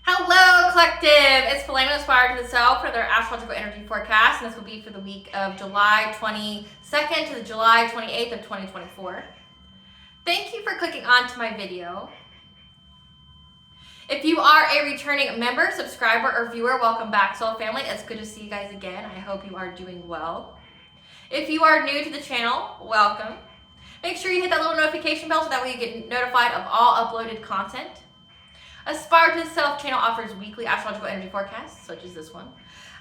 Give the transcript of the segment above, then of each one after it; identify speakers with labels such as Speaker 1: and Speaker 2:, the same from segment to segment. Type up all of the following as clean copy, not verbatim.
Speaker 1: Hello, collective. It's Palamon Aspire to the Self for their astrological energy forecast, and this will be for the week of July 22nd to the July 28th of 2024. Thank you for clicking onto my video. If you are a returning member, subscriber, or viewer, welcome back, Soul Family. It's good to see you guys again. I hope you are doing well. If you are new to the channel, welcome. Make sure you hit that little notification bell so that way you get notified of all uploaded content. Aspire to the Self channel offers weekly astrological energy forecasts, such as this one,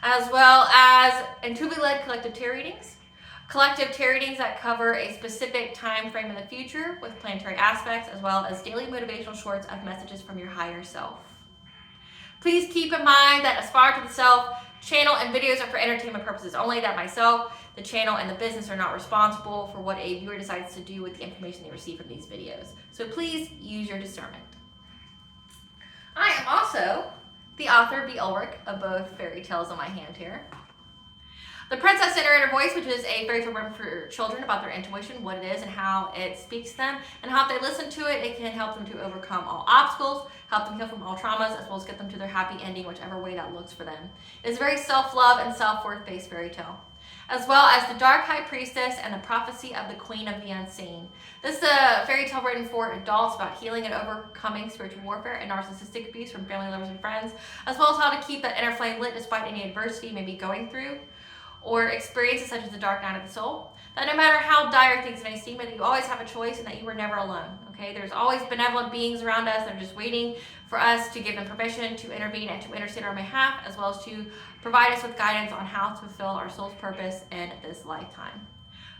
Speaker 1: as well as intuitively led collective tarot readings that cover a specific time frame in the future with planetary aspects, as well as daily motivational shorts of messages from your higher self. Please keep in mind that Aspire to the Self channel and videos are for entertainment purposes only, that myself, the channel, and the business are not responsible for what a viewer decides to do with the information they receive from these videos. So please use your discernment. I am also the author, B. Ulrich, of both fairy tales on my hand here. The Princess in Her Inner Voice, which is a fairy tale written for children about their intuition, what it is and how it speaks to them, and how if they listen to it, it can help them to overcome all obstacles, help them heal from all traumas, as well as get them to their happy ending, whichever way that looks for them. It is a very self-love and self-worth based fairy tale, as well as The Dark High Priestess and The Prophecy of the Queen of the Unseen. This is a fairy tale written for adults about healing and overcoming spiritual warfare and narcissistic abuse from family, lovers, and friends, as well as how to keep that inner flame lit despite any adversity you may be going through, or experiences such as the dark night of the soul. That no matter how dire things may seem, that you always have a choice and that you were never alone. Okay, there's always benevolent beings around us that are just waiting for us to give them permission to intervene and to intercede on our behalf, as well as to provide us with guidance on how to fulfill our soul's purpose in this lifetime.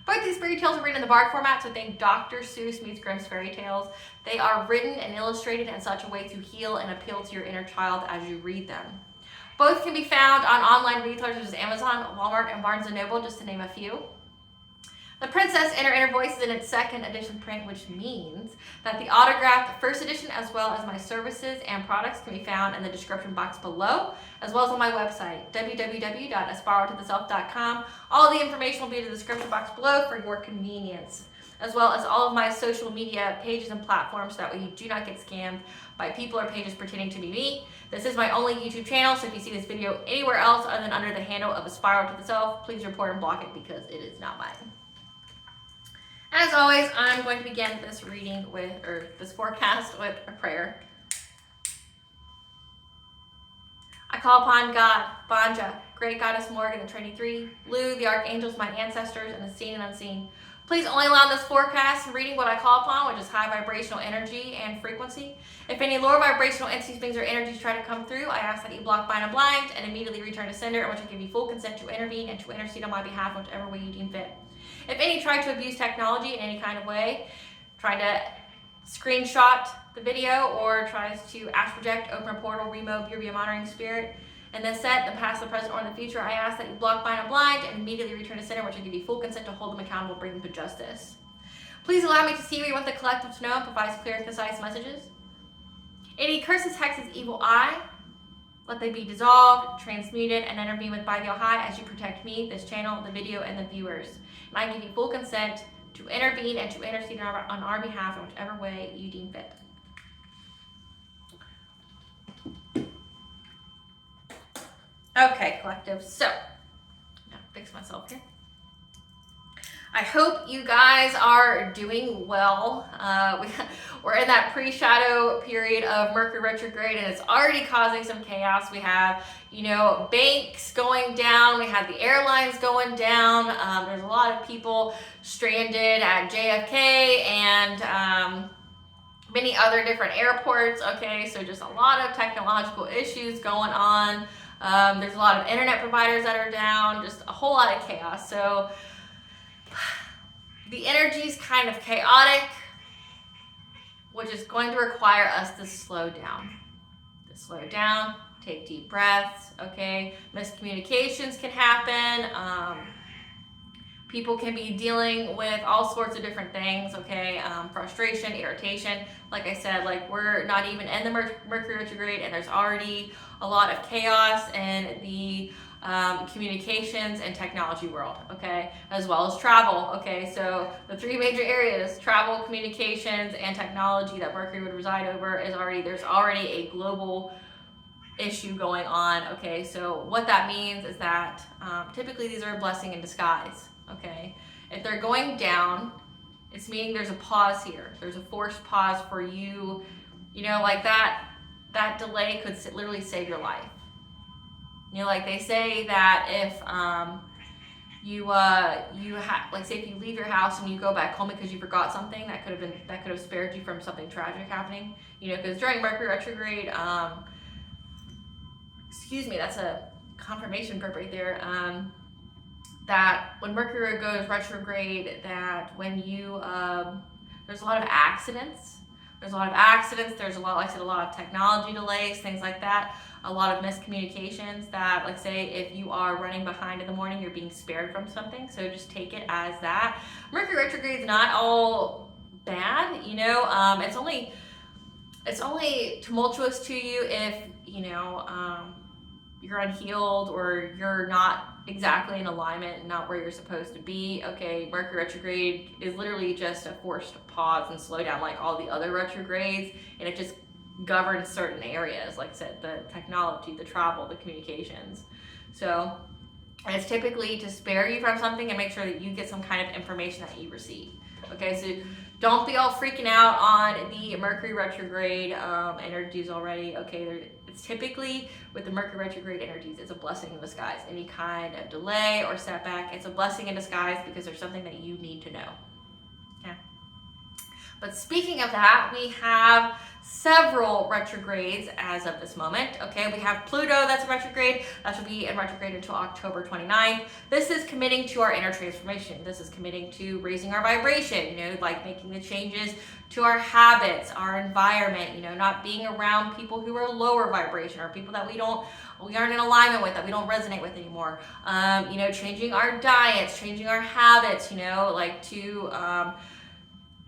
Speaker 1: Both these fairy tales are written in the Bard format, so think Dr. Seuss meets Grimm's fairy tales. They are written and illustrated in such a way to heal and appeal to your inner child as you read them. Both can be found on online retailers such as Amazon, Walmart, and Barnes & Noble, just to name a few. The Princess in Her Inner Voice is in its second edition print, which means that the autographed first edition, as well as my services and products, can be found in the description box below, as well as on my website, www.aspiraltotheself.com. All the information will be in the description box below for your convenience, as well as all of my social media pages and platforms, so that way you do not get scammed by people or pages pretending to be me. This is my only YouTube channel, so if you see this video anywhere else other than under the handle of Aspire to the Self, please report and block it because it is not mine. As always, I'm going to begin this reading this forecast with a prayer. I call upon God, Banja, Great Goddess Morgan, the Trinity Three, Lu, the Archangels, my ancestors, and the seen and unseen. Please only allow this forecast and reading what I call upon, which is high vibrational energy and frequency. If any lower vibrational entities, things, or energies try to come through, I ask that you block, bind, and blind, and immediately return to sender, in which I give you full consent to intervene and to intercede on my behalf, whichever way you deem fit. If any try to abuse technology in any kind of way, trying to screenshot the video or tries to astral project, open a portal, remote, be a monitoring spirit, and then set the past, the present, or in the future, I ask that you block, bind, and blind, and immediately return to center, which will give you full consent to hold them accountable, bring them to justice. Please allow me to see what you want the collective to know and provide clear and concise messages. Any curses, hexes, evil eye, let they be dissolved, transmuted, and intervened with by the High as you protect me, this channel, the video, and the viewers. And I give you full consent to intervene and to intercede on our behalf in whichever way you deem fit. Okay, collective, so I'm gonna fix myself here. I hope you guys are doing well. We're in that pre-shadow period of Mercury retrograde, and it's already causing some chaos. We have, banks going down. We have the airlines going down. There's a lot of people stranded at JFK and many other different airports. Okay, so just a lot of technological issues going on. There's a lot of internet providers that are down, just a whole lot of chaos. So the energy is kind of chaotic, which is going to require us to slow down. Take deep breaths, okay? Miscommunications can happen. People can be dealing with all sorts of different things, okay? Frustration, irritation. Like I said, we're not even in the Mercury retrograde, and there's already a lot of chaos in the communications and technology world, okay, as well as travel, okay. So the three major areas, travel, communications, and technology, that Mercury would reside over there's already a global issue going on. Okay, so what that means is that typically these are a blessing in disguise. Okay, if they're going down, it's meaning there's a pause here. There's a forced pause for you. You know, like that delay could literally save your life. You know, like they say that if you like say if you leave your house and you go back home because you forgot something, that could have spared you from something tragic happening. You know, because during Mercury retrograde, excuse me, that's a confirmation verb right there. That when Mercury goes retrograde, that when you there's a lot of accidents. There's a lot of accidents. There's a lot, like I said, a lot of technology delays, things like that. A lot of miscommunications that, like say, if you are running behind in the morning, you're being spared from something. So just take it as that. Mercury retrograde is not all bad, you know. It's only tumultuous to you if, you know, you're unhealed or you're not exactly in alignment and not where you're supposed to be. Okay, Mercury retrograde is literally just a forced pause and slow down like all the other retrogrades, and it just governs certain areas, like I said, the technology, the travel, the communications. So, and it's typically to spare you from something and make sure that you get some kind of information that you receive. Okay, so don't be all freaking out on the Mercury retrograde energies already. Okay, it's typically with the Mercury retrograde energies, it's a blessing in disguise. Any kind of delay or setback, it's a blessing in disguise because there's something that you need to know. Okay. But speaking of that, we have several retrogrades as of this moment. Okay, we have Pluto, that's a retrograde. That should be in retrograde until October 29th. This is committing to our inner transformation. This is committing to raising our vibration, you know, like making the changes to our habits, our environment, you know, not being around people who are lower vibration or people that we aren't in alignment with, that we don't resonate with anymore. You know, changing our diets, changing our habits, you know, like to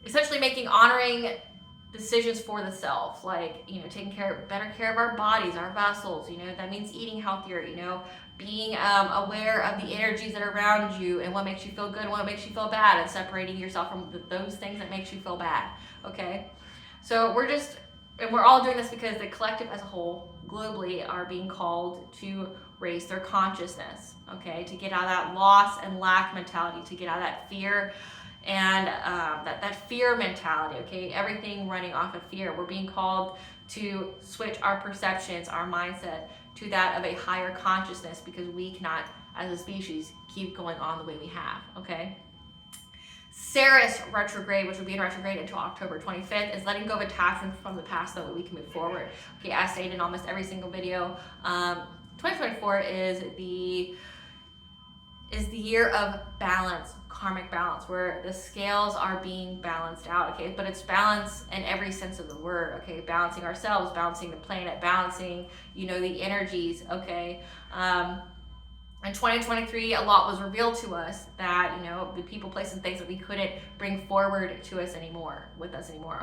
Speaker 1: essentially honoring decisions for the self, like, you know, taking better care of our bodies, our vessels, you know, that means eating healthier, you know, being aware of the energies that are around you and what makes you feel good and what makes you feel bad, and separating yourself from those things that makes you feel bad. Okay, so we're all doing this because the collective as a whole globally are being called to raise their consciousness, okay, to get out of that loss and lack mentality, to get out of that fear and that fear mentality, okay, everything running off of fear. We're being called to switch our perceptions, our mindset to that of a higher consciousness, because we cannot, as a species, keep going on the way we have, okay? Ceres retrograde, which will be in retrograde until October 25th, is letting go of attachments from the past so that we can move forward. Okay, as stated in almost every single video, 2024 is the year of balance, karmic balance, where the scales are being balanced out, okay? But it's balance in every sense of the word, okay? Balancing ourselves, balancing the planet, balancing, you know, the energies, okay? In 2023, a lot was revealed to us that, you know, the people, places, and things that we couldn't bring forward to us anymore,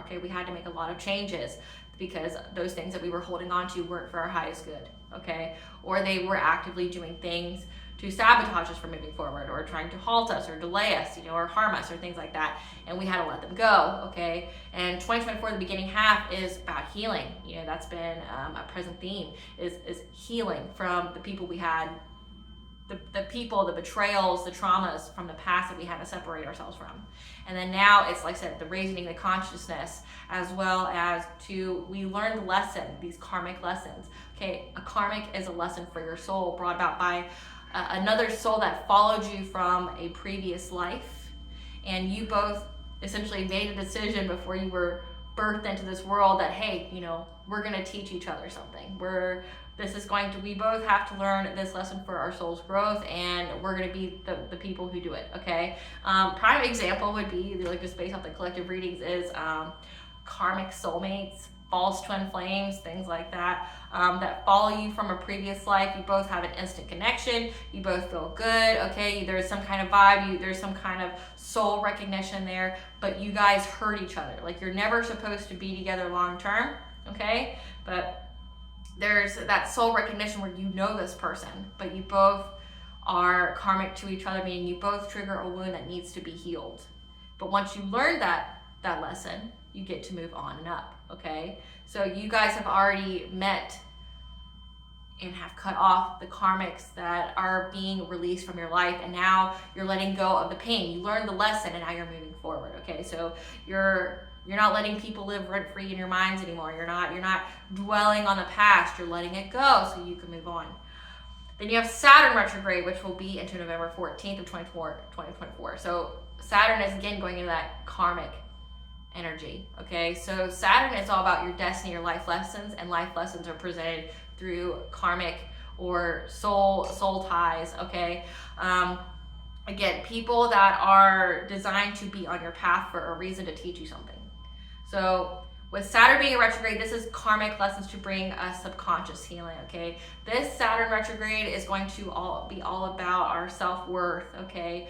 Speaker 1: okay? We had to make a lot of changes because those things that we were holding on to weren't for our highest good, okay? Or they were actively doing things to sabotage us from moving forward, or trying to halt us or delay us, you know, or harm us or things like that. And we had to let them go, okay? And 2024, the beginning half, is about healing. You know, that's been a present theme, is healing from the people we had, the people, the betrayals, the traumas from the past that we had to separate ourselves from. And then now it's, like I said, the raising the consciousness, as well as we learn the lesson, these karmic lessons. Okay, a karmic is a lesson for your soul brought about by another soul that followed you from a previous life, and you both essentially made a decision before you were birthed into this world that, hey, you know, we're going to teach each other something. We both have to learn this lesson for our soul's growth, and we're going to be the people who do it, okay? Prime example would be, like, just based off the collective readings, is karmic soulmates, false twin flames, things like that, that follow you from a previous life. You both have an instant connection. You both feel good, okay? There's some kind of vibe. There's some kind of soul recognition there, but you guys hurt each other. Like, you're never supposed to be together long term, okay? But there's that soul recognition where you know this person, but you both are karmic to each other, meaning you both trigger a wound that needs to be healed. But once you learn that lesson, you get to move on and up, okay? So you guys have already met and have cut off the karmics that are being released from your life, and now you're letting go of the pain. You learned the lesson and now you're moving forward. Okay, so you're not letting people live rent-free in your minds anymore. You're not dwelling on the past. You're letting it go so you can move on. Then you have Saturn retrograde, which will be into November 14th of 2024. So Saturn is again going into that karmic energy. Okay, so Saturn is all about your destiny, your life lessons, and life lessons are presented through karmic or soul ties. Okay, again, people that are designed to be on your path for a reason, to teach you something. So with Saturn being a retrograde, this is karmic lessons to bring us subconscious healing. Okay, this Saturn retrograde is going to be all about our self-worth. Okay,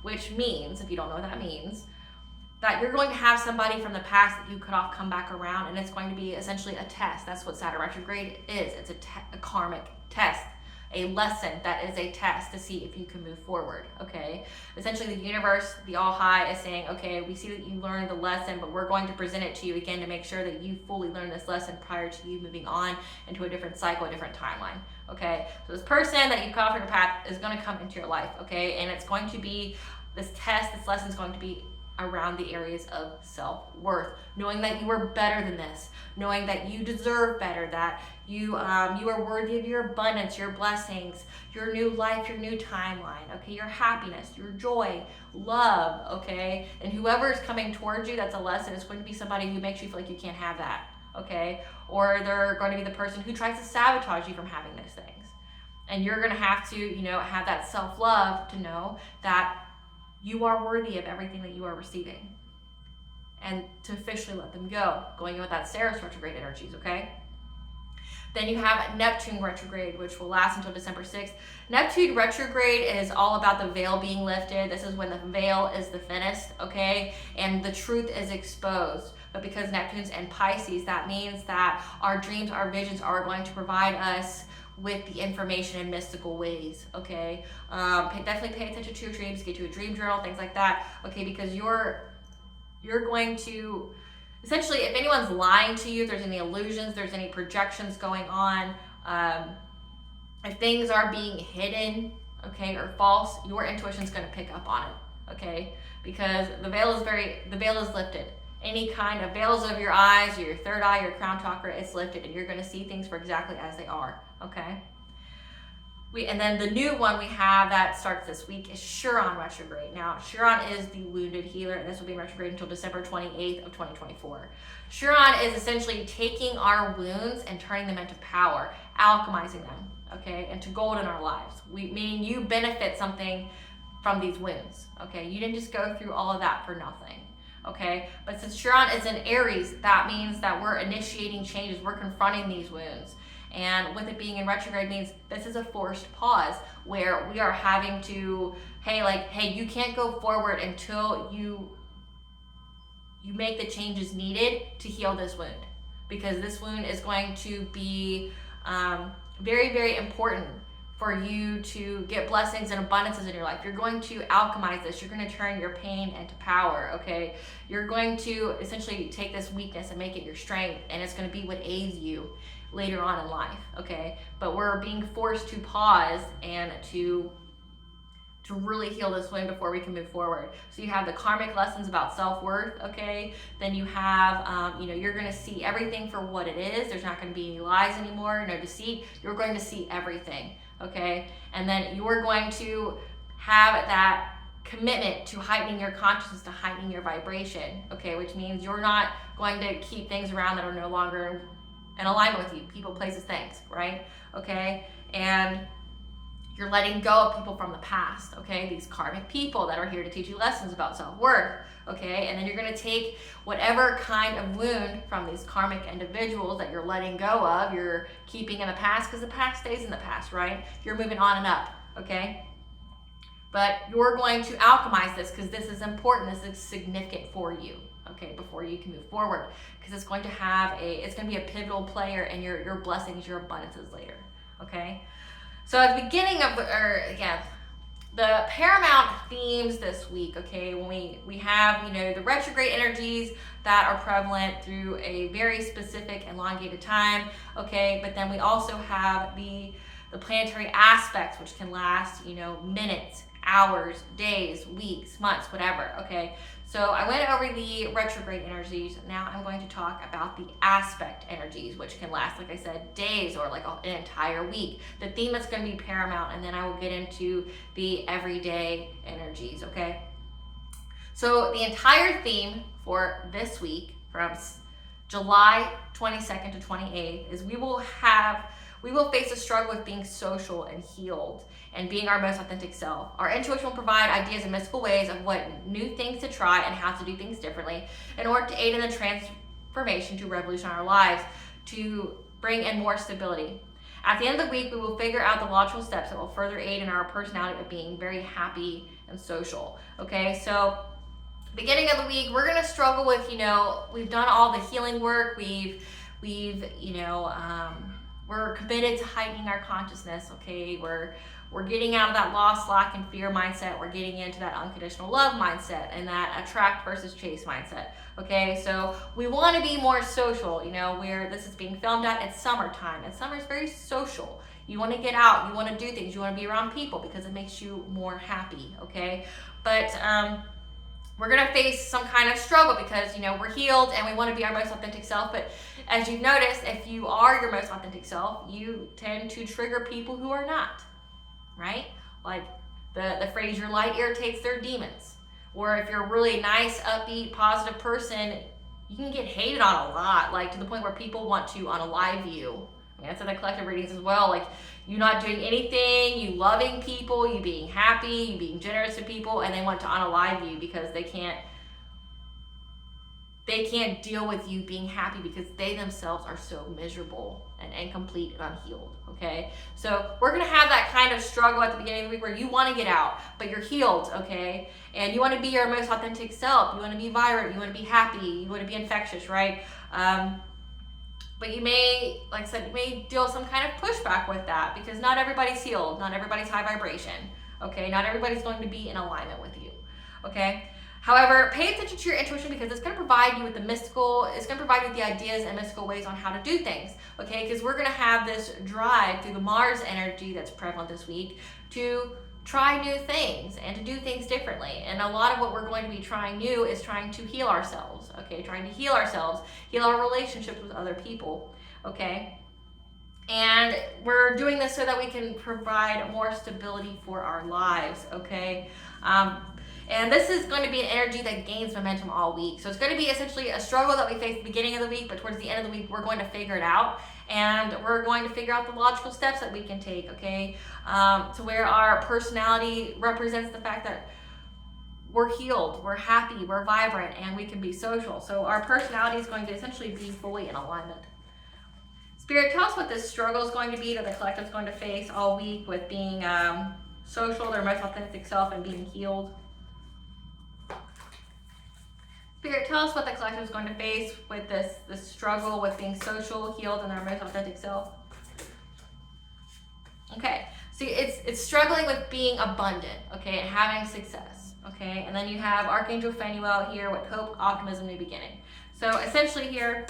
Speaker 1: which means, if you don't know what that means, that you're going to have somebody from the past that you could all come back around, and it's going to be essentially a test. That's what Saturn retrograde is. It's a karmic test, a lesson that is a test to see if you can move forward. Okay, essentially the universe, the all high, is saying, okay, we see that you learned the lesson, but we're going to present it to you again to make sure that you fully learn this lesson prior to you moving on into a different cycle, a different timeline. Okay, so this person that you cut off from your path is going to come into your life. Okay, and it's going to be this test, this lesson is going to be around the areas of self-worth, knowing that you are better than this, knowing that you deserve better, that you are worthy of your abundance, your blessings, your new life, your new timeline, okay, your happiness, your joy, love, okay, and whoever is coming towards you, that's a lesson. It's going to be somebody who makes you feel like you can't have that, okay, or they're going to be the person who tries to sabotage you from having those things, and you're going to have to, have that self-love to know that you are worthy of everything that you are receiving, and to officially let them go, going in with that Saturn retrograde energies, okay? Then you have Neptune retrograde, which will last until December 6th. Neptune retrograde is all about the veil being lifted. This is when the veil is the thinnest, okay? And the truth is exposed. But because Neptune's in Pisces, that means that our dreams, our visions are going to provide us with the information in mystical ways, okay? Definitely pay attention to your dreams, get you a dream journal, things like that, okay? Because you're going to, essentially, if anyone's lying to you, if there's any illusions, there's any projections going on, if things are being hidden, okay, or false, your intuition's going to pick up on it, okay? Because the veil is lifted. Any kind of veils over your eyes, or your third eye, your crown chakra, it's lifted, and you're going to see things for exactly as they are, okay? And then the new one we have that starts this week is Chiron retrograde. Now, Chiron is the wounded healer, and this will be in retrograde until December 28th of 2024. Chiron is essentially taking our wounds and turning them into power, alchemizing them, okay, into gold in our lives. Meaning you benefit something from these wounds, okay? You didn't just go through all of that for nothing. Okay, but since Chiron is in Aries, that means that we're initiating changes, we're confronting these wounds. And with it being in retrograde means this is a forced pause where we are having to, hey, you can't go forward until you make the changes needed to heal this wound. Because this wound is going to be very, very important for you to get blessings and abundances in your life. You're going to alchemize this. You're going to turn your pain into power, okay? You're going to essentially take this weakness and make it your strength, and it's going to be what aids you later on in life, okay? But we're being forced to pause and to really heal this wound before we can move forward. So you have the karmic lessons about self-worth, okay? Then you have, you're going to see everything for what it is. There's not going to be any lies anymore, no deceit. You're going to see everything. Okay, and then you're going to have that commitment to heightening your consciousness, to heightening your vibration, okay, which means you're not going to keep things around that are no longer in alignment with you, people, places, things, right? Okay, and you're letting go of people from the past, okay, these karmic people that are here to teach you lessons about self-worth, okay, and then you're going to take whatever kind of wound from these karmic individuals that you're letting go of, you're keeping in the past, because the past stays in the past, right? You're moving on and up, okay? But you're going to alchemize this because this is important, this is significant for you, okay, before you can move forward, because it's going to be a pivotal player in your blessings, your abundances later, okay? So at the beginning of, the Paramount themes this week, okay, when we have, the retrograde energies that are prevalent through a very specific elongated time, okay, but then we also have the planetary aspects, which can last, minutes, hours, days, weeks, months, whatever, okay. So I went over the retrograde energies. Now I'm going to talk about the aspect energies, which can last, like I said, days or like an entire week. The theme that's going to be paramount, and then I will get into the everyday energies, okay? So the entire theme for this week, from July 22nd to 28th, is we will face a struggle with being social and healed and being our most authentic self. Our intuition will provide ideas and mystical ways of what new things to try and how to do things differently in order to aid in the transformation to revolutionize our lives, to bring in more stability. At the end of the week, we will figure out the logical steps that will further aid in our personality of being very happy and social. Okay, so beginning of the week, we're gonna struggle with, we've done all the healing work, we're committed to heightening our consciousness, okay? We're getting out of that loss, lack, and fear mindset. We're getting into that unconditional love mindset and that attract versus chase mindset, okay? So we want to be more social, where this is being filmed at, it's summertime, and summer is very social. You want to get out, you want to do things, you want to be around people because it makes you more happy, okay? But we're going to face some kind of struggle because, we're healed and we want to be our most authentic self. But as you've noticed, if you are your most authentic self, you tend to trigger people who are not, right? Like the phrase, your light irritates their demons. Or if you're a really nice, upbeat, positive person, you can get hated on a lot, like to the point where people want to unalive you. I mean, that's in the collective readings as well. Like you not doing anything, you loving people, you being happy, you being generous to people, and they want to unalive you because they can't deal with you being happy because they themselves are so miserable and incomplete and unhealed, okay? So we're gonna have that kind of struggle at the beginning of the week where you wanna get out, but you're healed, okay? And you wanna be your most authentic self. You wanna be vibrant, you wanna be happy, you wanna be infectious, right? But you may, like I said, you may deal some kind of pushback with that because not everybody's healed, not everybody's high vibration, okay? Not everybody's going to be in alignment with you, okay? However, pay attention to your intuition because it's going to provide you with the mystical, it's going to provide you with the ideas and mystical ways on how to do things, okay? Because we're going to have this drive through the Mars energy that's prevalent this week to try new things and to do things differently. And a lot of what we're going to be trying new is trying to heal ourselves, okay? Trying to heal ourselves, heal our relationships with other people, okay? And we're doing this so that we can provide more stability for our lives, okay? And this is going to be an energy that gains momentum all week. So it's going to be essentially a struggle that we face at the beginning of the week, but towards the end of the week, we're going to figure it out. And we're going to figure out the logical steps that we can take, okay? To where our personality represents the fact that we're healed, we're happy, we're vibrant, and we can be social. So our personality is going to essentially be fully in alignment. Spirit, tell us what this struggle is going to be that the collective is going to face all week with being social, their most authentic self, and being healed. Spirit, tell us what the collective is going to face with this struggle with being social, healed, and their most authentic self. Okay, see, it's struggling with being abundant, okay, and having success, okay? And then you have Archangel Phanuel here with hope, optimism, new beginning. So essentially here,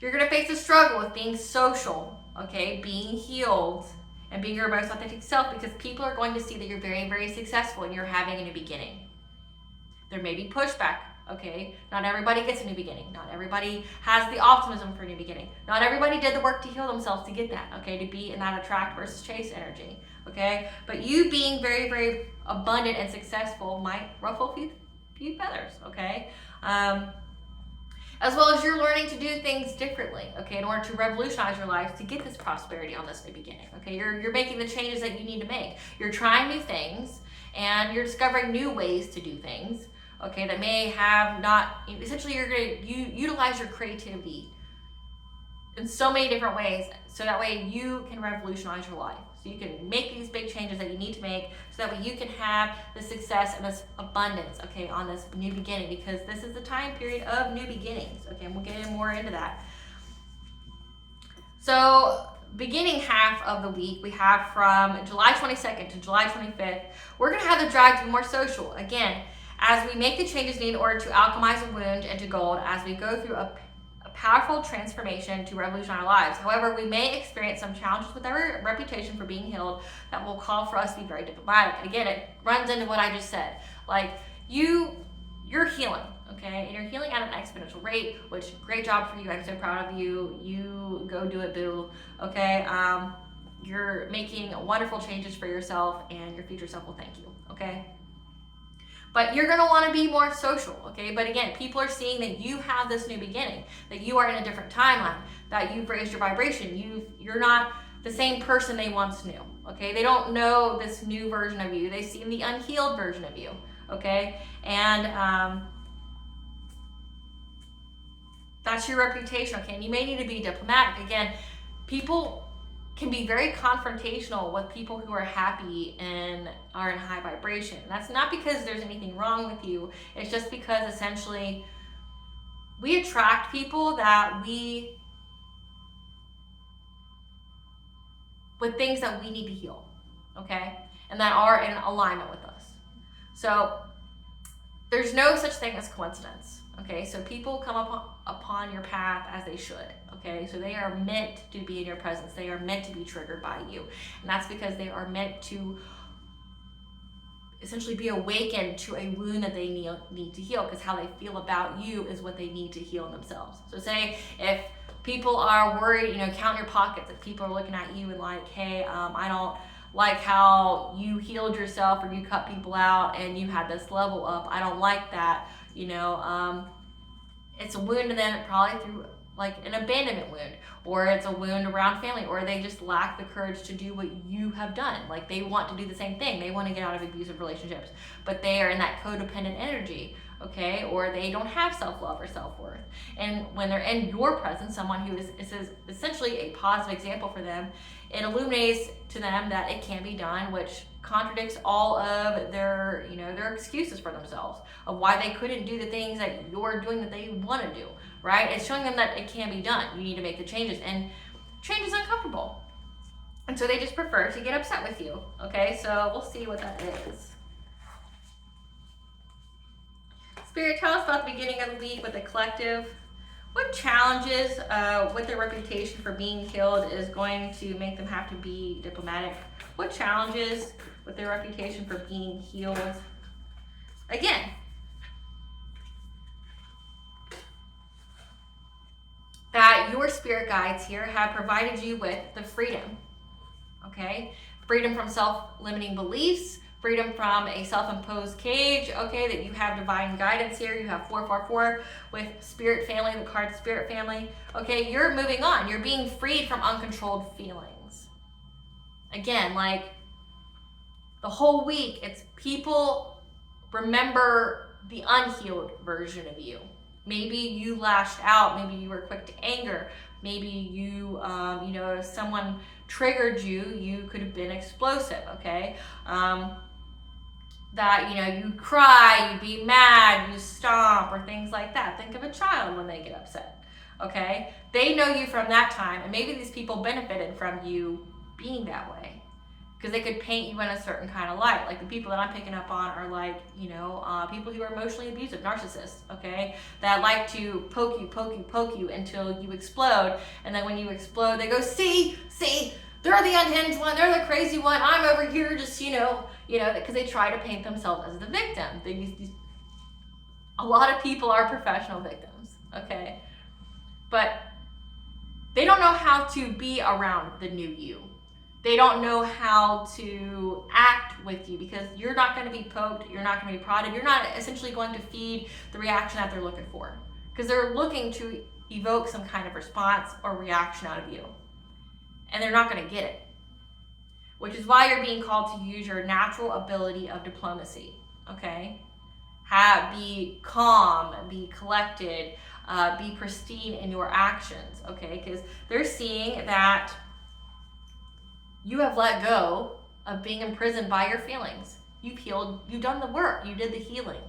Speaker 1: you're going to face a struggle with being social, okay, being healed, and being your most authentic self because people are going to see that you're very, very successful and you're having a new beginning. There may be pushback, okay? Not everybody gets a new beginning. Not everybody has the optimism for a new beginning. Not everybody did the work to heal themselves to get that, okay? To be in that attract versus chase energy, okay? But you being very, very abundant and successful might ruffle a few feathers, okay? As well as you're learning to do things differently, okay, in order to revolutionize your life to get this prosperity on this new beginning, okay? You're making the changes that you need to make. You're trying new things, and you're discovering new ways to do things, okay, that may have not, essentially you're going to utilize your creativity in so many different ways so that way you can revolutionize your life. So you can make these big changes that you need to make so that way you can have the success and this abundance, okay, on this new beginning because this is the time period of new beginnings, okay, and we'll get more into that. So beginning half of the week, we have from July 22nd to July 25th, we're going to have the drive to be more social. Again, as we make the changes needed in order to alchemize a wound into gold, as we go through a powerful transformation to revolutionize our lives. However, we may experience some challenges with our reputation for being healed that will call for us to be very diplomatic. Again, it runs into what I just said. Like, you're healing, okay? And you're healing at an exponential rate, which, great job for you. I'm so proud of you. You go do it, boo, okay? You're making wonderful changes for yourself, and your future self will thank you, okay? But you're going to want to be more social, okay? But again, people are seeing that you have this new beginning, that you are in a different timeline, that you've raised your vibration. You're not the same person they once knew, okay? They don't know this new version of you. They see the unhealed version of you, okay? And that's your reputation, okay? And you may need to be diplomatic. Again, people can be very confrontational with people who are happy and are in high vibration. And that's not because there's anything wrong with you. It's just because essentially we attract people with things that we need to heal, okay? And that are in alignment with us. So there's no such thing as coincidence, okay? So people come upon your path as they should, okay? So they are meant to be in your presence. They are meant to be triggered by you. And that's because they are meant to essentially be awakened to a wound that they need to heal, because how they feel about you is what they need to heal in themselves. So say if people are worried, count your pockets, if people are looking at you and like, hey, I don't like how you healed yourself, or you cut people out and you had this level up. I don't like that. It's a wound to them, probably through like an abandonment wound, or it's a wound around family, or they just lack the courage to do what you have done. Like, they want to do the same thing. They want to get out of abusive relationships, but they are in that codependent energy, okay? Or they don't have self-love or self-worth. And when they're in your presence, someone who is essentially a positive example for them, it illuminates to them that it can be done, which contradicts all of their excuses for themselves of why they couldn't do the things that you're doing that they want to do, right? It's showing them that it can be done. You need to make the changes, and change is uncomfortable. And so they just prefer to get upset with you, okay? So we'll see what that is. Spirit, tell us about the beginning of the week with the collective. What challenges with their reputation for being healed is going to make them have to be diplomatic? What challenges with their reputation for being healed? Again, that your spirit guides here have provided you with the freedom, okay? Freedom from self-limiting beliefs, freedom from a self-imposed cage, okay, that you have divine guidance here. You have 444 with spirit family, the card spirit family. Okay, you're moving on. You're being freed from uncontrolled feelings. Again, like the whole week, it's people remember the unhealed version of you. Maybe you lashed out. Maybe you were quick to anger. Maybe you, if someone triggered you, you could have been explosive, okay? That, you cry, you be mad, you stomp, or things like that. Think of a child when they get upset, okay? They know you from that time, and maybe these people benefited from you being that way, because they could paint you in a certain kind of light. Like the people that I'm picking up on are like, people who are emotionally abusive, narcissists, okay? That like to poke you until you explode. And then when you explode, they go, see, they're the unhinged one, they're the crazy one, I'm over here just, because they try to paint themselves as the victim. A lot of people are professional victims, okay? But they don't know how to be around the new you. They don't know how to act with you, because you're not going to be poked, you're not going to be prodded, you're not essentially going to feed the reaction that they're looking for, because they're looking to evoke some kind of response or reaction out of you, and they're not going to get it, which is why you're being called to use your natural ability of diplomacy, okay? Be calm, be collected, be pristine in your actions, okay? Because they're seeing that you have let go of being imprisoned by your feelings. You've healed, you've done the work, you did the healing.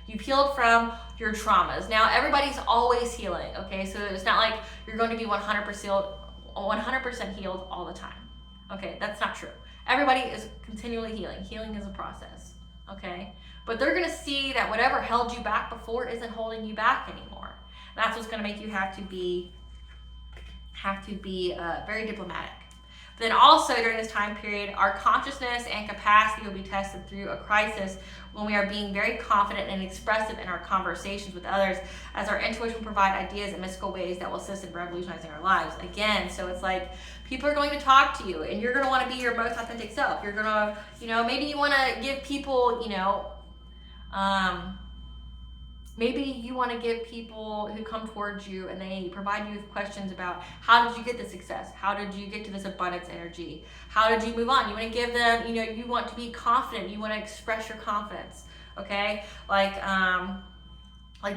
Speaker 1: You've healed from your traumas. Now, everybody's always healing, okay? So it's not like you're going to be 100% 100% healed all the time. Okay, that's not true. Everybody is continually healing. Healing is a process, okay? But they're gonna see that whatever held you back before isn't holding you back anymore. That's what's gonna make you have to be very diplomatic. But then also during this time period, our consciousness and capacity will be tested through a crisis when we are being very confident and expressive in our conversations with others, as our intuition will provide ideas in mystical ways that will assist in revolutionizing our lives. Again, so it's like people are going to talk to you and you're going to want to be your most authentic self. You're going to, maybe you want to give people, maybe you want to give people who come towards you and they provide you with questions about how did you get this success? How did you get to this abundance energy? How did you move on? You want to give them, you want to be confident. You want to express your confidence, okay? Like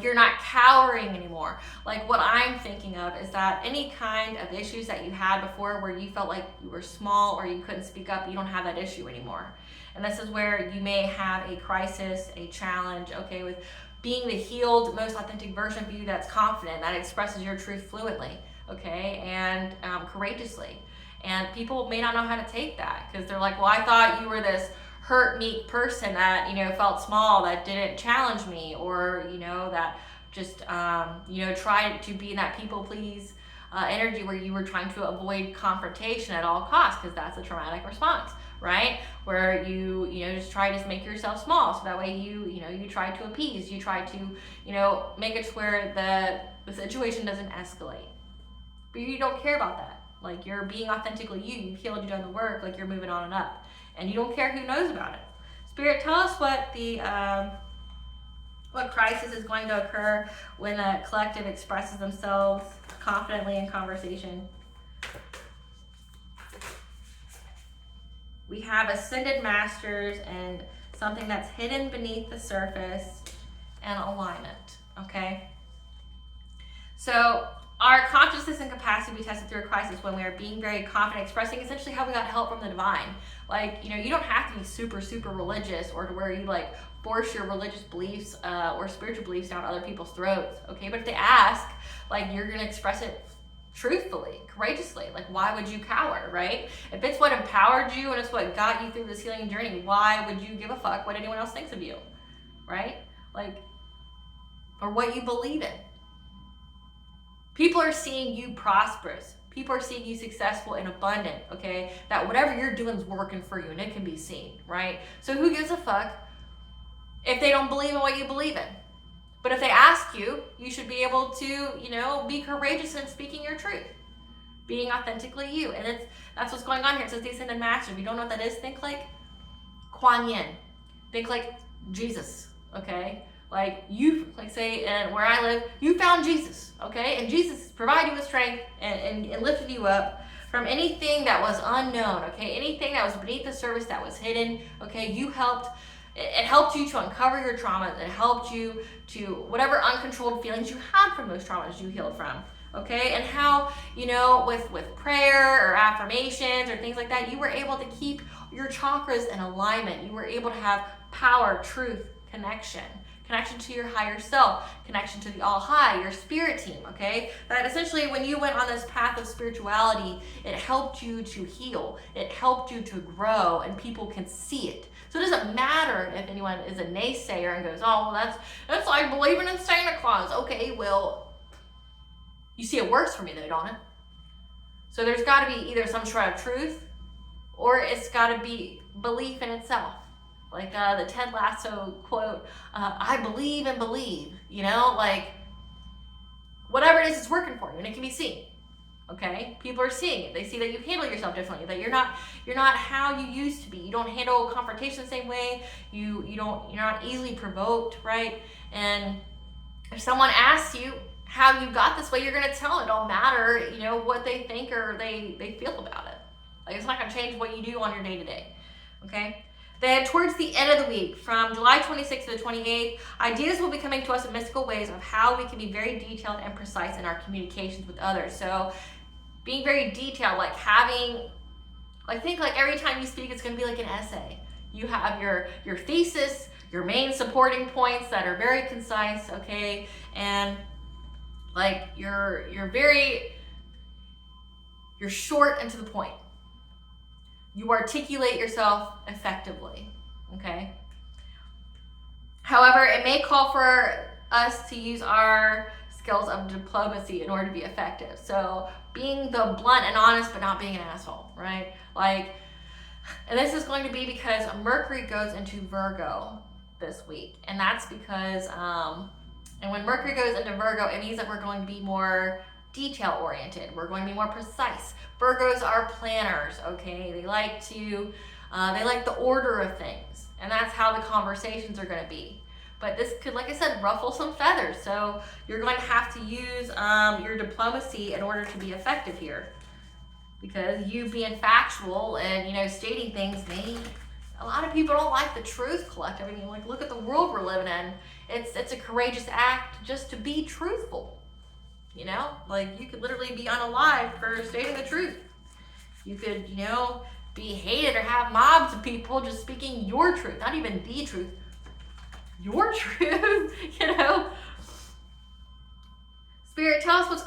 Speaker 1: you're not cowering anymore. Like what I'm thinking of is that any kind of issues that you had before where you felt like you were small or you couldn't speak up, you don't have that issue anymore. And this is where you may have a crisis, a challenge, okay, with being the healed, most authentic version of you that's confident, that expresses your truth fluently, okay, and courageously. And people may not know how to take that because they're like, well, I thought you were this hurt, meek person that, felt small, that didn't challenge me, or, that just, tried to be in that people please energy where you were trying to avoid confrontation at all costs, because that's a traumatic response, right? Where you just try to make yourself small, so that way you try to appease, you try to make it to where the situation doesn't escalate, but you don't care about that. Like you're being authentically you've healed, you've done the work, like you're moving on and up, and you don't care who knows about it. Spirit, tell us what the what crisis is going to occur when a collective expresses themselves confidently in conversation. We have ascended masters and something that's hidden beneath the surface and alignment, okay? So our consciousness and capacity will be tested through a crisis when we are being very confident, expressing essentially how we got help from the divine. Like, you don't have to be super, super religious or to where you like force your religious beliefs or spiritual beliefs down other people's throats, okay? But if they ask, like, you're gonna express it truthfully, courageously. Like, why would you cower, right? If it's what empowered you and it's what got you through this healing journey, why would you give a fuck what anyone else thinks of you, right? Like, or what you believe in. People are seeing you prosperous. People are seeing you successful and abundant, okay? That whatever you're doing is working for you and it can be seen, right? So who gives a fuck if they don't believe in what you believe in? But if they ask you, you should be able to, be courageous in speaking your truth, being authentically you. And that's what's going on here. It says the ascended master. If you don't know what that is, think like Kuan Yin. Think like Jesus, okay? Like you, like say, where I live, you found Jesus, okay? And Jesus provided you with strength and lifted you up from anything that was unknown, okay? Anything that was beneath the surface that was hidden, okay? It helped you to uncover your traumas. It helped you to whatever uncontrolled feelings you had from those traumas you healed from, okay? And how, with prayer or affirmations or things like that, you were able to keep your chakras in alignment. You were able to have power, truth, connection to your higher self, connection to the all high, your spirit team, okay? That essentially when you went on this path of spirituality, it helped you to heal. It helped you to grow, and people can see it. So it doesn't matter if anyone is a naysayer and goes, oh, well, that's like believing in Santa Claus. Okay, well, you see it works for me though, don't it? So there's got to be either some shred of truth or it's got to be belief in itself. Like the Ted Lasso quote, I believe and believe, like whatever it is, it's working for you and it can be seen. Okay, people are seeing it. They see that you handle yourself differently, that you're not how you used to be. You don't handle confrontation the same way. You're not easily provoked, right? And if someone asks you how you got this way, you're gonna tell them. It don't matter, what they think or they feel about it. Like it's not gonna change what you do on your day to day. Okay. Then towards the end of the week, from July 26th to the 28th, ideas will be coming to us in mystical ways of how we can be very detailed and precise in our communications with others. So being very detailed, like think like every time you speak, it's going to be like an essay. You have your thesis, your main supporting points that are very concise, okay? And like you're very You're short and to the point. You articulate yourself effectively, okay? However, it may call for us to use our skills of diplomacy in order to be effective. So being the blunt and honest, but not being an asshole, right? Like, and this is going to be because Mercury goes into Virgo this week. And that's because, and when Mercury goes into Virgo, it means that we're going to be more detail oriented. We're going to be more precise. Virgos are planners, okay? They like the order of things. And that's how the conversations are going to be. But this could, like I said, ruffle some feathers. So you're going to have to use your diplomacy in order to be effective here. Because you being factual and, you know, stating things a lot of people don't like the truth collective. I mean, like, look at the world we're living in. It's a courageous act just to be truthful. You know, like, you could literally be unalived for stating the truth. You could, you know, be hated or have mobs of people just speaking your truth, not even the truth. Your truth, you know. Spirit, tell us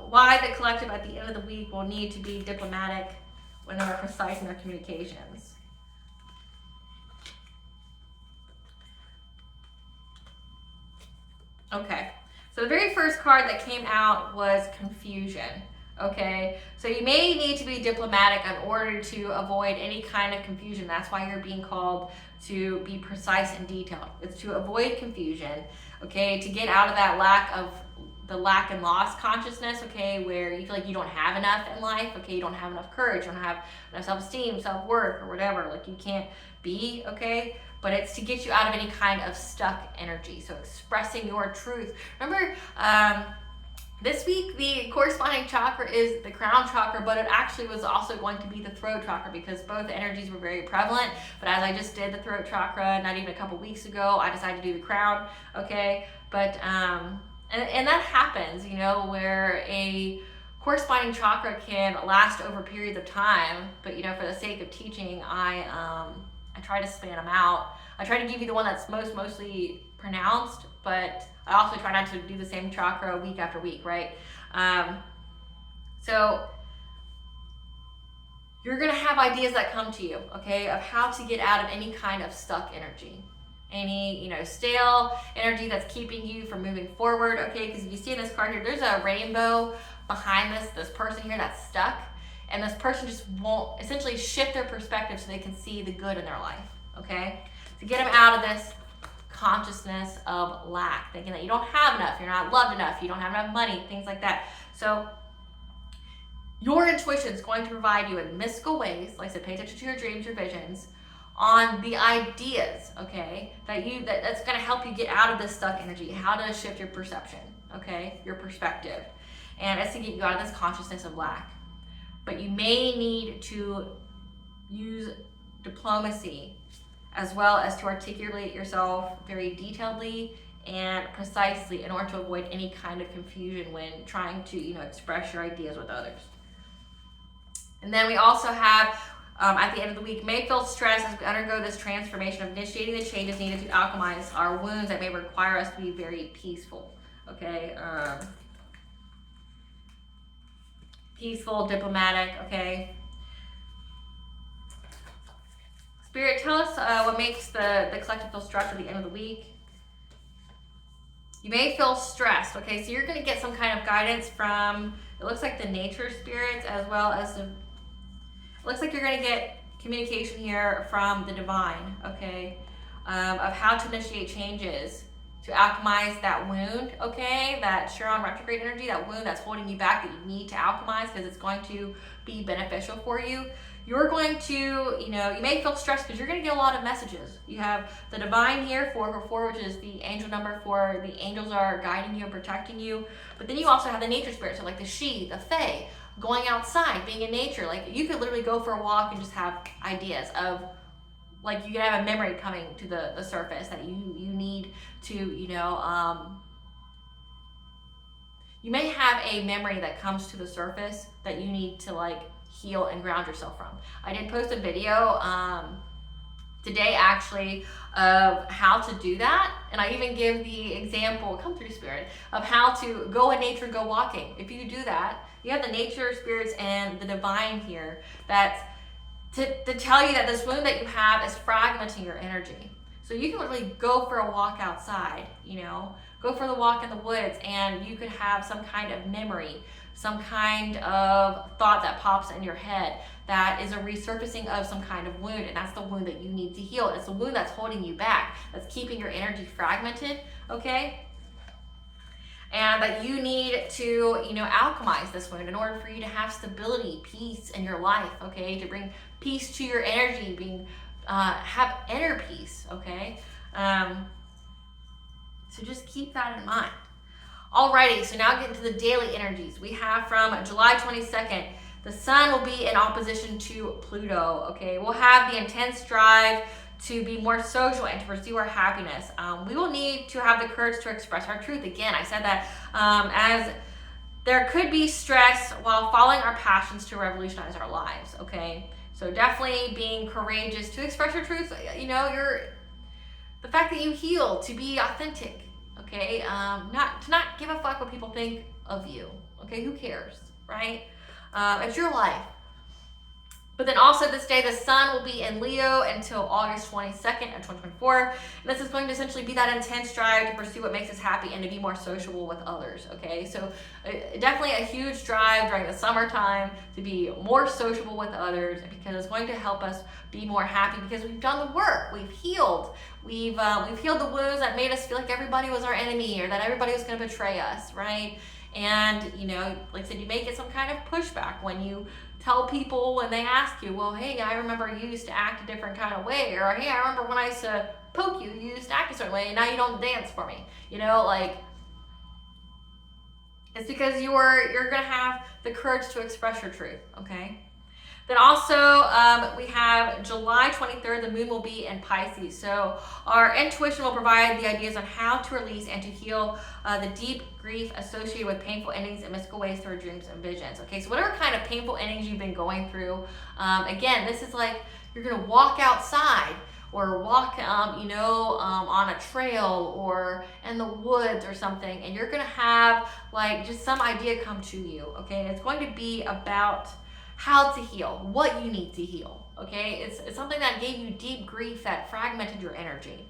Speaker 1: why the collective at the end of the week will need to be diplomatic when they're precise in their communications. Okay, so the very first card that came out was confusion. Okay, so you may need to be diplomatic in order to avoid any kind of confusion. That's why you're being called to be precise and detailed. It's to avoid confusion, okay, to get out of that lack and loss consciousness, okay, where you feel like you don't have enough in life, okay, you don't have enough courage, you don't have enough self-esteem, self-worth, or whatever, like you can't be, okay, but it's to get you out of any kind of stuck energy, so expressing your truth. Remember, this week, the corresponding chakra is the crown chakra, but it actually was also going to be the throat chakra because both energies were very prevalent. But as I just did the throat chakra, not even a couple weeks ago, I decided to do the crown, okay? But, and that happens, you know, where a corresponding chakra can last over periods of time. But, you know, for the sake of teaching, I try to span them out. I try to give you the one that's mostly pronounced, but I also try not to do the same chakra week after week, right? So you're going to have ideas that come to you, okay, of how to get out of any kind of stuck energy. Any, you know, stale energy that's keeping you from moving forward, okay? Because if you see in this card here, there's a rainbow behind this person here that's stuck. And this person just won't essentially shift their perspective so they can see the good in their life, okay? To get them out of this consciousness of lack, thinking that you don't have enough, you're not loved enough, you don't have enough money, things like that. So your intuition is going to provide you in mystical ways, like I said, pay attention to your dreams, your visions, on the ideas, okay, that's going to help you get out of this stuck energy, how to shift your perception, okay, your perspective. And it's to get you out of this consciousness of lack. But you may need to use diplomacy as well as to articulate yourself very detailedly and precisely in order to avoid any kind of confusion when trying to, you know, express your ideas with others. And then we also have, at the end of the week, may feel stress as we undergo this transformation of initiating the changes needed to alchemize our wounds that may require us to be very peaceful, okay? Peaceful, diplomatic, okay? Spirit, tell us what makes the collective feel stressed at the end of the week. You may feel stressed, okay? So you're going to get some kind of guidance from, it looks like the nature spirits as well as it looks like you're going to get communication here from the divine, okay? Of how to initiate changes to alchemize that wound, okay? That Chiron retrograde energy, that wound that's holding you back that you need to alchemize because it's going to be beneficial for you. You're going to, you know, you may feel stressed because you're going to get a lot of messages. You have the divine here, 444, which is the angel number for the angels are guiding you and protecting you. But then you also have the nature spirits, so like the she, the fae, going outside, being in nature. Like you could literally go for a walk and just have ideas of, like you could have a memory coming to the surface that you need to, you know, you may have a memory that comes to the surface that you need to like heal and ground yourself from. I did post a video today actually of how to do that, and I even give the example, come through spirit, of how to go in nature, go walking. If you do that, You have the nature, spirits, and the divine here that's to tell you that this wound that you have is fragmenting your energy. So you can literally go for a walk outside, you know, go for the walk in the woods, and you could have some kind of memory, some kind of thought that pops in your head that is a resurfacing of some kind of wound, and that's the wound that you need to heal. It's the wound that's holding you back, that's keeping your energy fragmented, okay? And that you need to, you know, alchemize this wound in order for you to have stability, peace in your life, okay? To bring peace to your energy, have inner peace, okay? So just keep that in mind. Alrighty, so now get into the daily energies. We have from July 22nd, the sun will be in opposition to Pluto, okay? We'll have the intense drive to be more social and to pursue our happiness. We will need to have the courage to express our truth. Again, I said that as there could be stress while following our passions to revolutionize our lives, okay? So definitely being courageous to express your truth, you know, the fact that you heal, to be authentic, okay? To not give a fuck what people think of you, okay? Who cares, right? It's your life. But then also this day, the sun will be in Leo until August 22nd of 2024. And this is going to essentially be that intense drive to pursue what makes us happy and to be more sociable with others, okay? So definitely a huge drive during the summertime to be more sociable with others, because it's going to help us be more happy because we've done the work, we've healed. We've healed the wounds that made us feel like everybody was our enemy or that everybody was gonna betray us, right? And, you know, like I said, you may get some kind of pushback when you tell people when they ask you, well, hey, I remember you used to act a different kind of way, or hey, I remember when I used to poke you, you used to act a certain way, and now you don't dance for me. You know, like, it's because you're gonna have the courage to express your truth, okay? Then also, we have July 23rd, the moon will be in Pisces. So our intuition will provide the ideas on how to release and to heal the deep grief associated with painful endings and mystical ways through dreams and visions. Okay, so whatever kind of painful endings you've been going through, again, this is like you're gonna walk outside or walk, on a trail or in the woods or something, and you're gonna have like just some idea come to you, okay? And it's going to be about how to heal, what you need to heal, okay? It's something that gave you deep grief that fragmented your energy.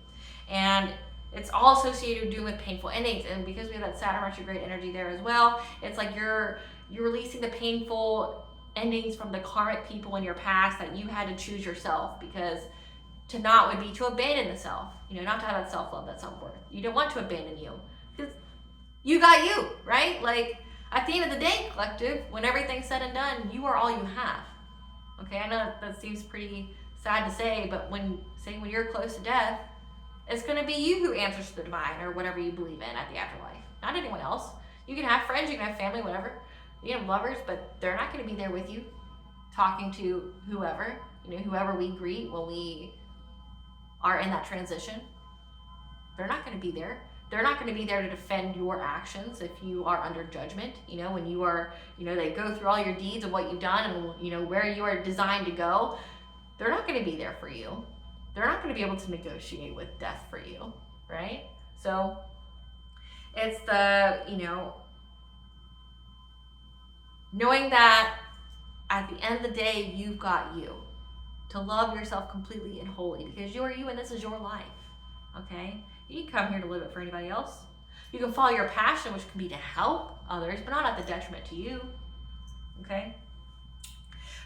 Speaker 1: And it's all associated with painful endings. And because we have that Saturn retrograde energy there as well, it's like you're releasing the painful endings from the karmic people in your past that you had to choose yourself, because to not would be to abandon the self, not to have that self-love, that self-worth. You don't want to abandon you because you got you, right? Like, at the end of the day, collective, when everything's said and done, you are all you have. Okay, I know that seems pretty sad to say, but when you're close to death, it's going to be you who answers to the divine or whatever you believe in at the afterlife, not anyone else. You can have friends, you can have family, whatever. You can have lovers, but they're not going to be there with you, talking to whoever, whoever we greet when we are in that transition. They're not going to be there. They're not going to be there to defend your actions if you are under judgment. When you are, they go through all your deeds of what you've done and, where you are designed to go. They're not going to be there for you. They're not going to be able to negotiate with death for you, right? So it's the, knowing that at the end of the day, you've got you. To love yourself completely and wholly, because you are you and this is your life, okay? You can come here to live it for anybody else. You can follow your passion, which can be to help others, but not at the detriment to you, okay?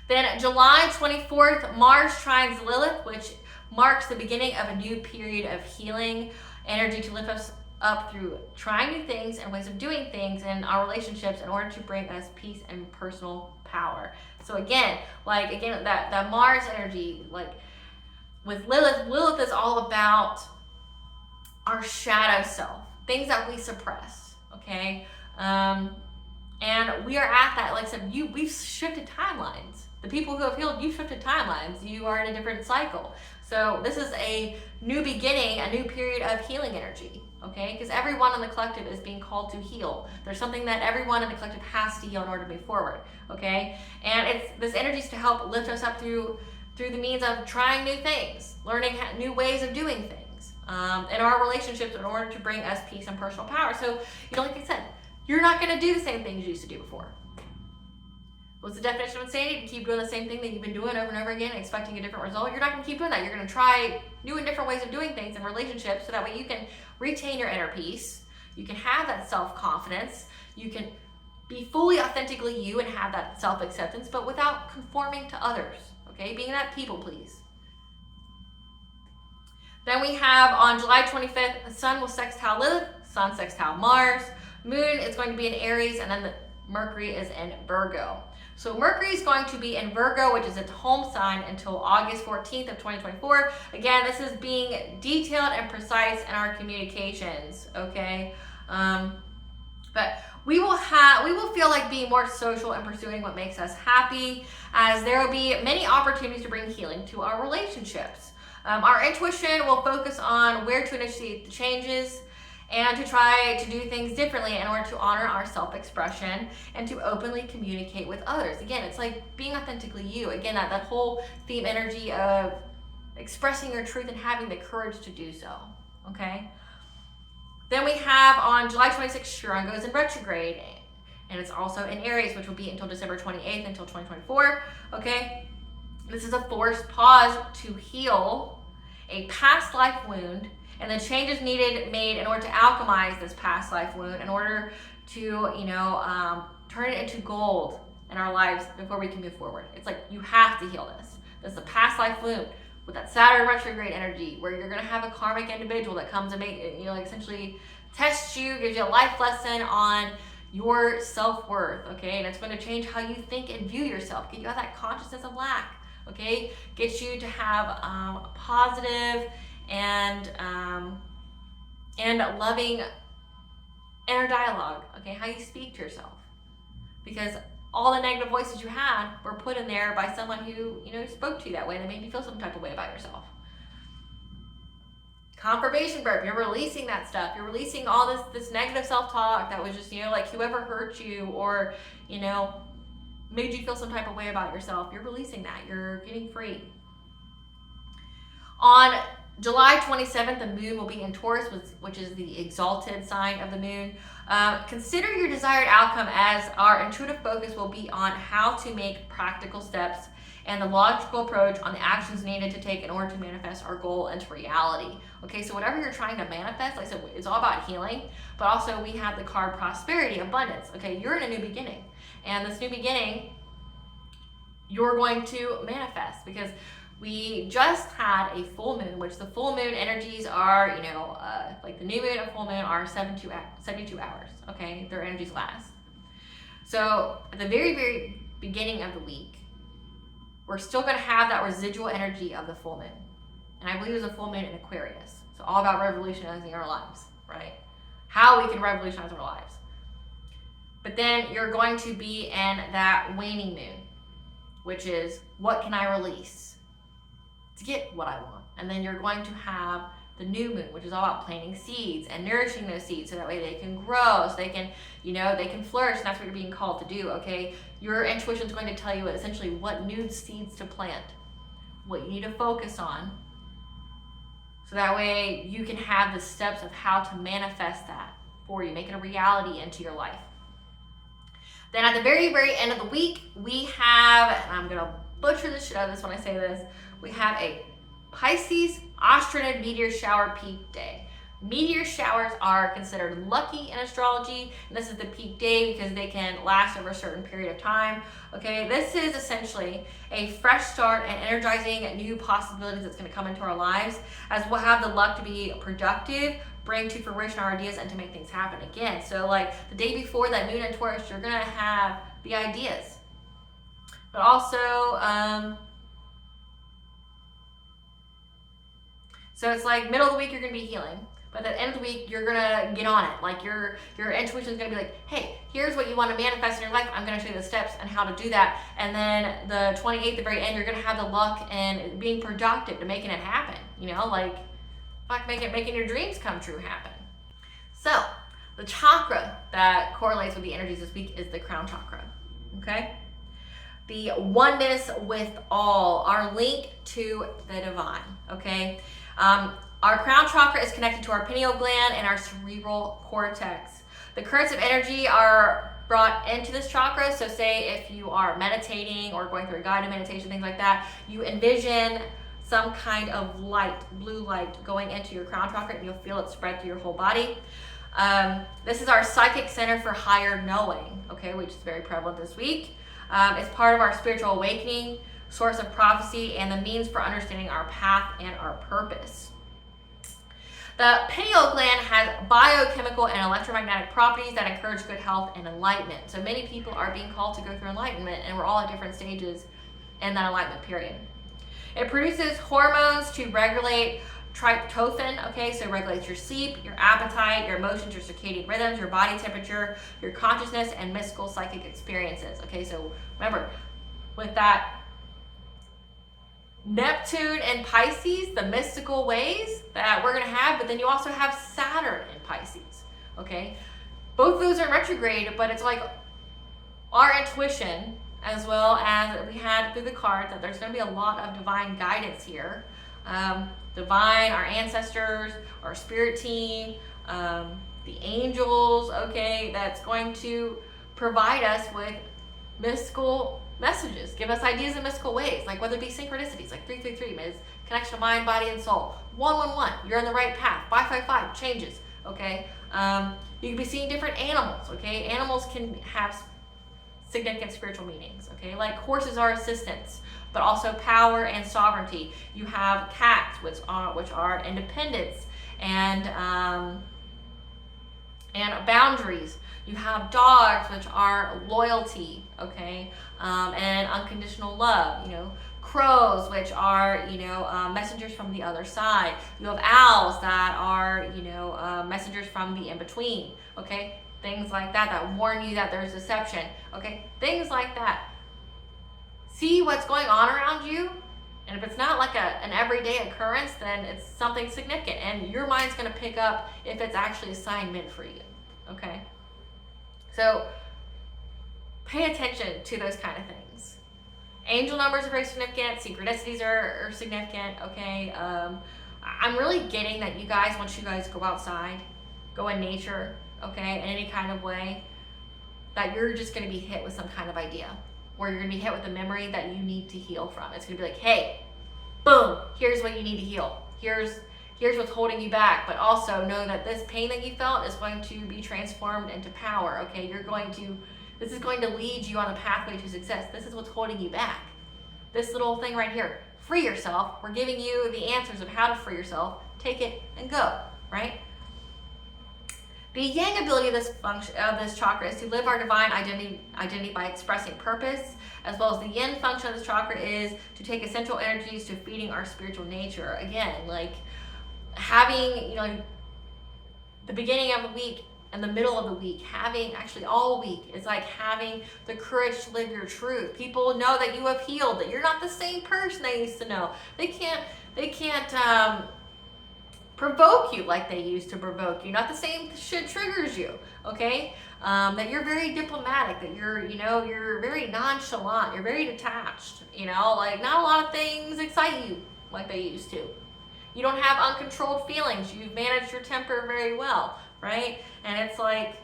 Speaker 1: Then July 24th, Mars trines Lilith, which marks the beginning of a new period of healing energy to lift us up through trying new things and ways of doing things in our relationships in order to bring us peace and personal power. So again, that Mars energy, like with Lilith is all about our shadow self, things that we suppress, okay? And we are at that, like I said, we've shifted timelines. The people who have healed, you've shifted timelines. You are in a different cycle. So this is a new beginning, a new period of healing energy, okay? Because everyone in the collective is being called to heal. There's something that everyone in the collective has to heal in order to move forward, okay? And this energy is to help lift us up through the means of trying new things, learning new ways of doing things. In our relationships in order to bring us peace and personal power. So, like I said, you're not going to do the same things you used to do before. What's the definition of insanity? To keep doing the same thing that you've been doing over and over again and expecting a different result. You're not going to keep doing that. You're going to try new and different ways of doing things in relationships so that way you can retain your inner peace. You can have that self-confidence. You can be fully authentically you and have that self-acceptance, but without conforming to others, okay? Being that people please. Then we have on July 25th, the sun will sextile Lilith, sun sextile Mars, moon is going to be in Aries, and then the Mercury is in Virgo. So Mercury is going to be in Virgo, which is its home sign, until August 14th of 2024. Again, this is being detailed and precise in our communications, okay? But we will feel like being more social and pursuing what makes us happy, as there will be many opportunities to bring healing to our relationships. Our intuition will focus on where to initiate the changes and to try to do things differently in order to honor our self-expression and to openly communicate with others. Again, it's like being authentically you. Again, that whole theme energy of expressing your truth and having the courage to do so, okay? Then we have on July 26th, Chiron goes in retrograde, and it's also in Aries, which will be until December 28th, until 2024, okay? This is a forced pause to heal a past life wound and the changes made in order to alchemize this past life wound in order to, turn it into gold in our lives before we can move forward. It's like you have to heal this. This is a past life wound with that Saturn retrograde energy where you're going to have a karmic individual that comes and essentially tests you, gives you a life lesson on your self-worth, okay? And it's going to change how you think and view yourself, get you out of that consciousness of lack, okay? Get you to have a positive and loving inner dialogue, okay? How you speak to yourself. Because all the negative voices you had were put in there by someone who, spoke to you that way, that made you feel some type of way about yourself. Confirmation burp, you're releasing that stuff. You're releasing all this negative self-talk that was just, like whoever hurt you or, made you feel some type of way about yourself. You're releasing that. You're getting free. On July 27th, the moon will be in Taurus, which is the exalted sign of the moon. Consider your desired outcome, as our intuitive focus will be on how to make practical steps and the logical approach on the actions needed to take in order to manifest our goal into reality. Okay, so whatever you're trying to manifest, like I said, it's all about healing, but also we have the card prosperity, abundance. Okay, you're in a new beginning, and this new beginning, you're going to manifest, because we just had a full moon, which the full moon energies are, like the new moon and full moon are 72 hours, okay? Their energies last. So at the very, very beginning of the week, we're still going to have that residual energy of the full moon. And I believe it was a full moon in Aquarius. So all about revolutionizing our lives, right? How we can revolutionize our lives. But then you're going to be in that waning moon, which is, what can I release to get what I want? And then you're going to have the new moon, which is all about planting seeds and nourishing those seeds so that way they can grow, so they can, they can flourish, and that's what you're being called to do, okay? Your intuition is going to tell you essentially what new seeds to plant, what you need to focus on, so that way you can have the steps of how to manifest that for you, make it a reality into your life. Then at the very, very end of the week, we have, and I'm going to butcher the shit out of this when I say this, we have a Pisces Austronid meteor shower peak day. Meteor showers are considered lucky in astrology, and this is the peak day because they can last over a certain period of time. Okay, this is essentially a fresh start and energizing new possibilities that's going to come into our lives, as we'll have the luck to be productive, bring to fruition our ideas, and to make things happen again. So like the day before that moon in Taurus, you're going to have the ideas, but also so it's like middle of the week you're going to be healing, but at the end of the week you're going to get on it. Like your intuition is going to be like, hey, here's what you want to manifest in your life. I'm going to show you the steps and how to do that. And then the 28th, the very end, you're going to have the luck and being productive to making it happen. Making your dreams come true happen. So the chakra that correlates with the energies this week is the crown chakra. Okay, the oneness with all, our link to the divine. Okay. Our crown chakra is connected to our pineal gland and our cerebral cortex. The currents of energy are brought into this chakra. So say if you are meditating or going through a guided meditation, things like that, you envision some kind of light, blue light, going into your crown chakra, and you'll feel it spread through your whole body. This is our psychic center for higher knowing, okay, which is very prevalent this week. It's part of our spiritual awakening, source of prophecy, and the means for understanding our path and our purpose. The pineal gland has biochemical and electromagnetic properties that encourage good health and enlightenment. So many people are being called to go through enlightenment, and we're all at different stages in that enlightenment period. It produces hormones to regulate tryptophan, okay, so it regulates your sleep, your appetite, your emotions, your circadian rhythms, your body temperature, your consciousness, and mystical psychic experiences, okay? So remember, with that Neptune and Pisces, the mystical ways that we're going to have, but then you also have Saturn in Pisces, okay? Both of those are retrograde, but it's like our intuition, as well as we had through the card, that there's going to be a lot of divine guidance here. Divine, our ancestors, our spirit team, the angels, okay, that's going to provide us with mystical messages, give us ideas in mystical ways, like whether it be synchronicities, like 333 is connection of mind, body, and soul. 111, you're on the right path. 555, changes, okay? You can be seeing different animals, okay? Animals can have significant spiritual meanings, okay? Like horses are assistants, but also power and sovereignty. You have cats, which are independence and boundaries. You have dogs, which are loyalty, okay, and unconditional love. You know, crows, which are, you know, messengers from the other side. You have owls that are, you know, messengers from the in-between, okay? Things like that, that warn you that there's deception, okay? Things like that. See what's going on around you, and if it's not like an everyday occurrence, then it's something significant, and your mind's going to pick up if it's actually a sign meant for you, okay? So pay attention to those kind of things. Angel numbers are very significant. Synchronicities are significant, okay? I'm really getting that you guys, once you guys go outside, go in nature, okay, in any kind of way, that you're just going to be hit with some kind of idea, or you're going to be hit with a memory that you need to heal from. It's going to be like, hey, boom, here's what you need to heal. Here's what's holding you back. But also know that this pain that you felt is going to be transformed into power, okay? This is going to lead you on the pathway to success. This is what's holding you back. This little thing right here, free yourself. We're giving you the answers of how to free yourself. Take it and go, right? The yang ability of this chakra is to live our divine identity by expressing purpose, as well as the yin function of this chakra is to take essential energies to feeding our spiritual nature. Again, like having, you know, the beginning of the week and the middle of the week, having actually all week, it's like having the courage to live your truth. People know that you have healed, that you're not the same person they used to know. They can't provoke you like they used to provoke you. Not the same shit triggers you, okay? That you're very diplomatic, that you're very nonchalant, you're very detached, you know, like not a lot of things excite you like they used to. You don't have uncontrolled feelings. You've managed your temper very well, right? And it's like,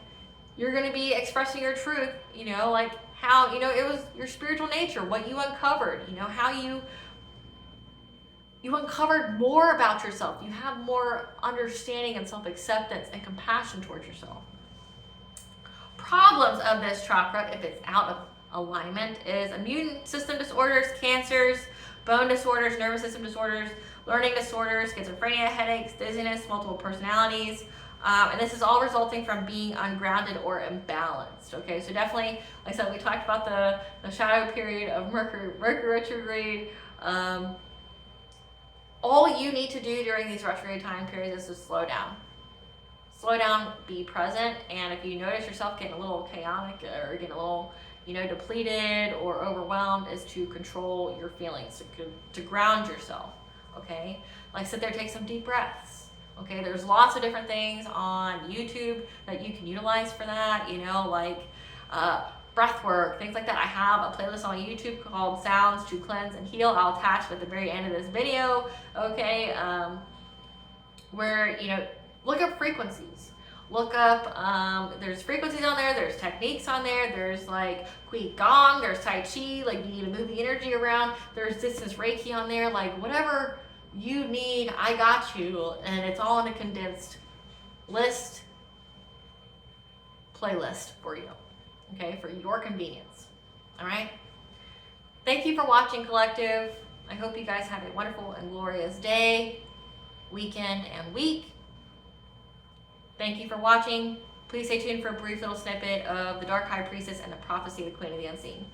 Speaker 1: you're going to be expressing your truth, you know, like how, you know, it was your spiritual nature, what you uncovered, you know, how you uncovered more about yourself. You have more understanding and self-acceptance and compassion towards yourself. Problems of this chakra, if it's out of alignment, is immune system disorders, cancers, bone disorders, nervous system disorders, learning disorders, schizophrenia, headaches, dizziness, multiple personalities. And this is all resulting from being ungrounded or imbalanced. Okay, so definitely, like I said, we talked about the shadow period of Mercury retrograde. All you need to do during these retrograde time periods is to slow down. Slow down, be present, and if you notice yourself getting a little chaotic or getting a little, you know, depleted or overwhelmed, is to control your feelings, to ground yourself, okay? Like sit there, take some deep breaths, okay? There's lots of different things on YouTube that you can utilize for that, you know, like breath work, things like that. I have a playlist on YouTube called Sounds to Cleanse and Heal. I'll attach it at the very end of this video, okay? Where, you know, look up frequencies. Look up, there's frequencies on there, there's techniques on there, there's like Kui Gong, there's Tai Chi, like you need to move the energy around, there's distance Reiki on there, like whatever you need, I got you. And it's all in a condensed list, playlist for you, okay, for your convenience. All right. Thank you for watching, collective. I hope you guys have a wonderful and glorious day, weekend, and week. Thank you for watching. Please stay tuned for a brief little snippet of the Dark High Priestess and the Prophecy of the Queen of the Unseen.